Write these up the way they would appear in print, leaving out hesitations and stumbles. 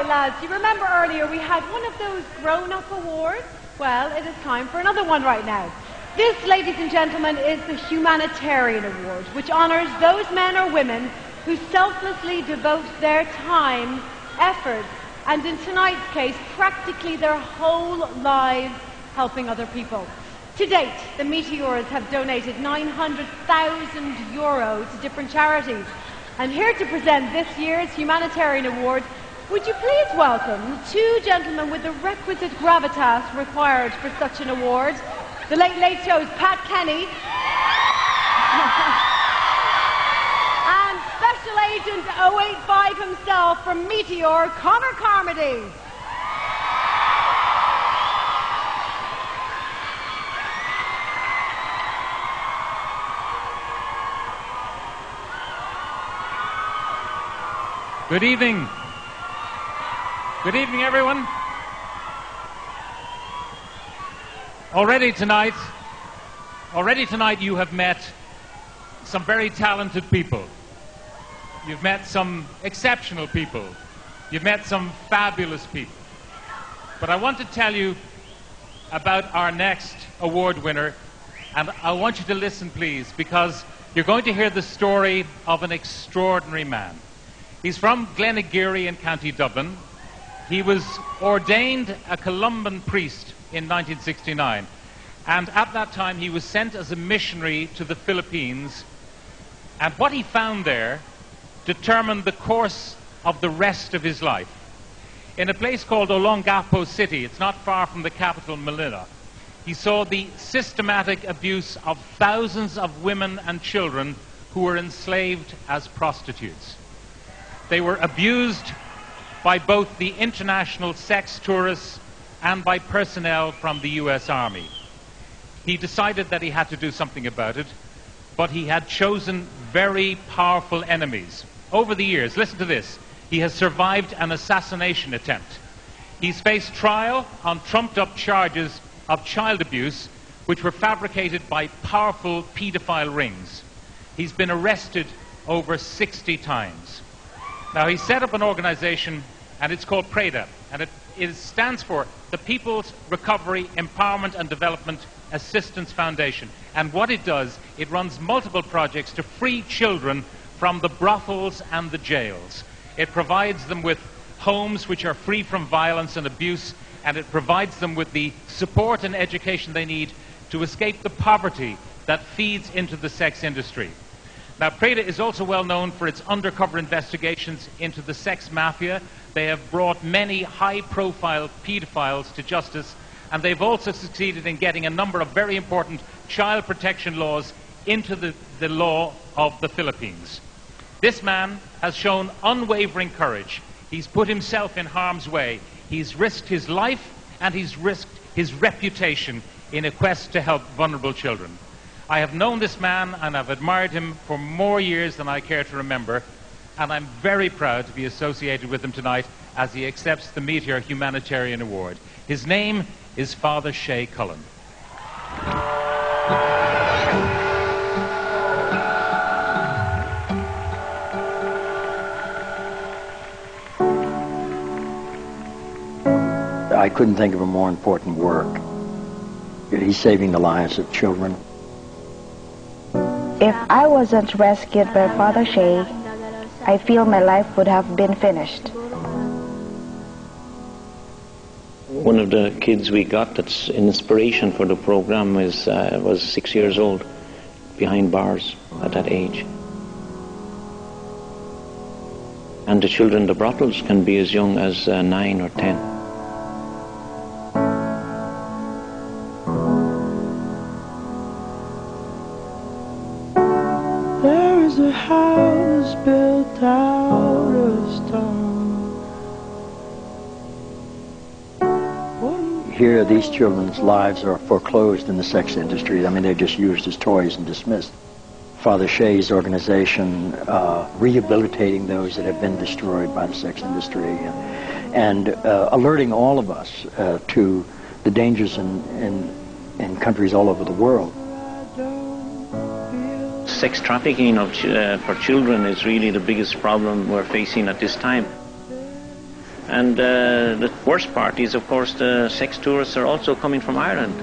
right, lads, you remember earlier we had one of those grown-up awards? Well, it is time for another one right now. This, ladies and gentlemen, is the Humanitarian Award, which honours those men or women who selflessly devote their time, effort, and in tonight's case, practically their whole lives helping other people. To date, the Meteors have donated €900,000 to different charities. And here to present this year's Humanitarian Award, would you please welcome two gentlemen with the requisite gravitas required for such an award. The Late Late Show's Pat Kenny and Special Agent 085 himself from Meteor, Conor Carmody. Good evening. Good evening, everyone. Already tonight you have met some very talented people. You've met some exceptional people. You've met some fabulous people. But I want to tell you about our next award winner, and I want you to listen, please, because you're going to hear the story of an extraordinary man. He's from Glenageary in County Dublin. He was ordained a Columban priest in 1969, and at that time he was sent as a missionary to the Philippines, and what he found there determined the course of the rest of his life. In a place called Olongapo City, it's not far from the capital Manila, he saw the systematic abuse of thousands of women and children who were enslaved as prostitutes. They were abused by both the international sex tourists and by personnel from the US Army. He decided that he had to do something about it, but he had chosen very powerful enemies. Over the years, listen to this, he has survived an assassination attempt. He's faced trial on trumped-up charges of child abuse, which were fabricated by powerful paedophile rings. He's been arrested over 60 times. Now, he set up an organization, and it's called Preda, and it stands for the People's Recovery, Empowerment and Development Assistance Foundation. And what it does, it runs multiple projects to free children from the brothels and the jails. It provides them with homes which are free from violence and abuse, and it provides them with the support and education they need to escape the poverty that feeds into the sex industry. Now, Preda is also well known for its undercover investigations into the sex mafia. They have brought many high-profile pedophiles to justice, and they've also succeeded in getting a number of very important child protection laws into the law of the Philippines. This man has shown unwavering courage. He's put himself in harm's way. He's risked his life, and he's risked his reputation in a quest to help vulnerable children. I have known this man and I've admired him for more years than I care to remember, and I'm very proud to be associated with him tonight as he accepts the Meteor Humanitarian Award. His name is Father Shay Cullen. I couldn't think of a more important work. He's saving the lives of children. If I wasn't rescued by Father Shay, I feel my life would have been finished. One of the kids we got that's inspiration for the program was 6 years old, behind bars at that age. And the children in the brothels can be as young as 9 or 10. A house built out of stone. Here, these children's lives are foreclosed in the sex industry. I mean, they're just used as toys and dismissed. Father Shay's organization, rehabilitating those that have been destroyed by the sex industry, and alerting all of us to the dangers in countries all over the world. Sex trafficking for children is really the biggest problem we're facing at this time. And the worst part is, of course, the sex tourists are also coming from Ireland.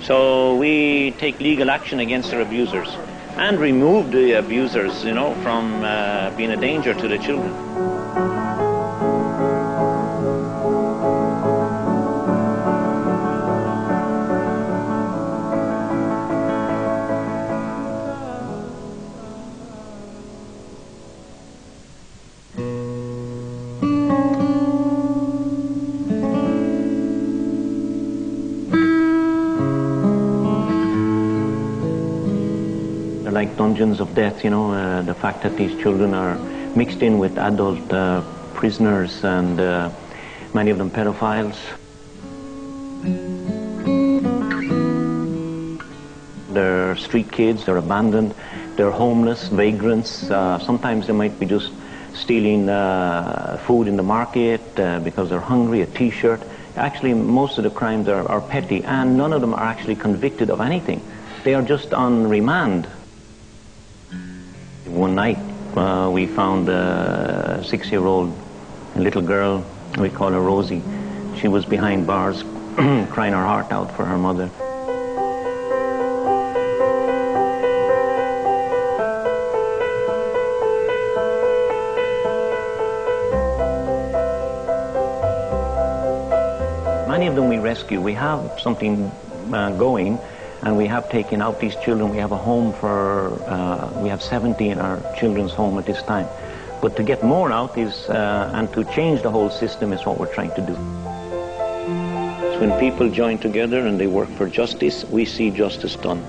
So we take legal action against our abusers and remove the abusers, you know, from being a danger to the children. Like dungeons of death, you know, the fact that these children are mixed in with adult prisoners and many of them pedophiles. They're street kids, they're abandoned, they're homeless, vagrants. Sometimes they might be just stealing food in the market because they're hungry, a t-shirt. Actually, most of the crimes are petty, and none of them are actually convicted of anything. They are just on remand. One night we found a 6-year-old little girl, we call her Rosie. She was behind bars crying her heart out for her mother. Many of them we rescue. We have something going. And we have taken out these children. We have a home for, we have 70 in our children's home at this time. But to get more out is, and to change the whole system is what we're trying to do. So when people join together and they work for justice, we see justice done.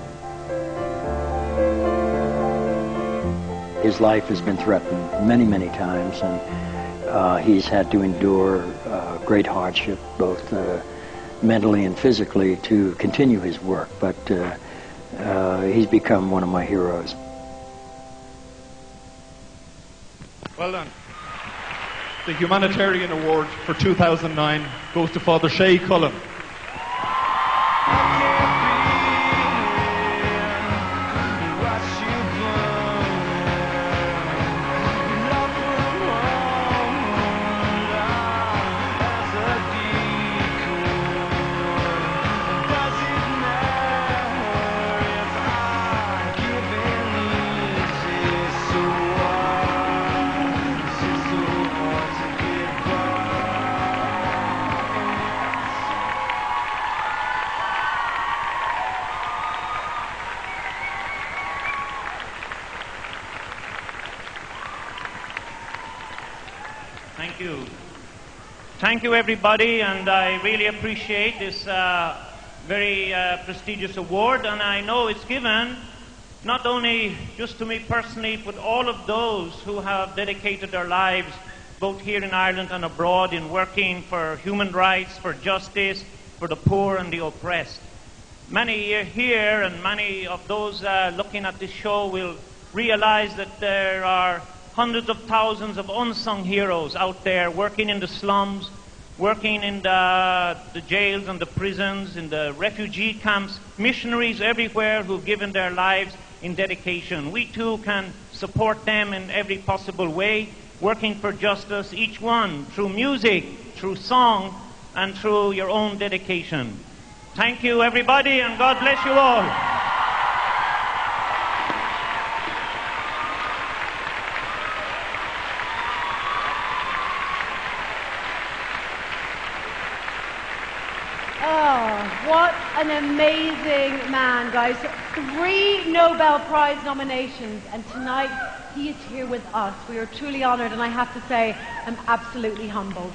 His life has been threatened many, many times, and he's had to endure great hardship, both mentally and physically, to continue his work, but he's become one of my heroes. Well done. The Humanitarian Award for 2009 goes to Father Shay Cullen. Thank you. Thank you, everybody, and I really appreciate this very prestigious award, and I know it's given not only just to me personally, but all of those who have dedicated their lives, both here in Ireland and abroad, in working for human rights, for justice, for the poor and the oppressed. Many here and many of those looking at this show will realize that there are hundreds of thousands of unsung heroes out there working in the slums, working in the jails and the prisons, in the refugee camps, missionaries everywhere who've given their lives in dedication. We too can support them in every possible way, working for justice, each one through music, through song, and through your own dedication. Thank you, everybody, and God bless you all. Oh, what an amazing man, guys. 3 Nobel Prize nominations, and tonight he is here with us. We are truly honored, and I have to say, I'm absolutely humbled.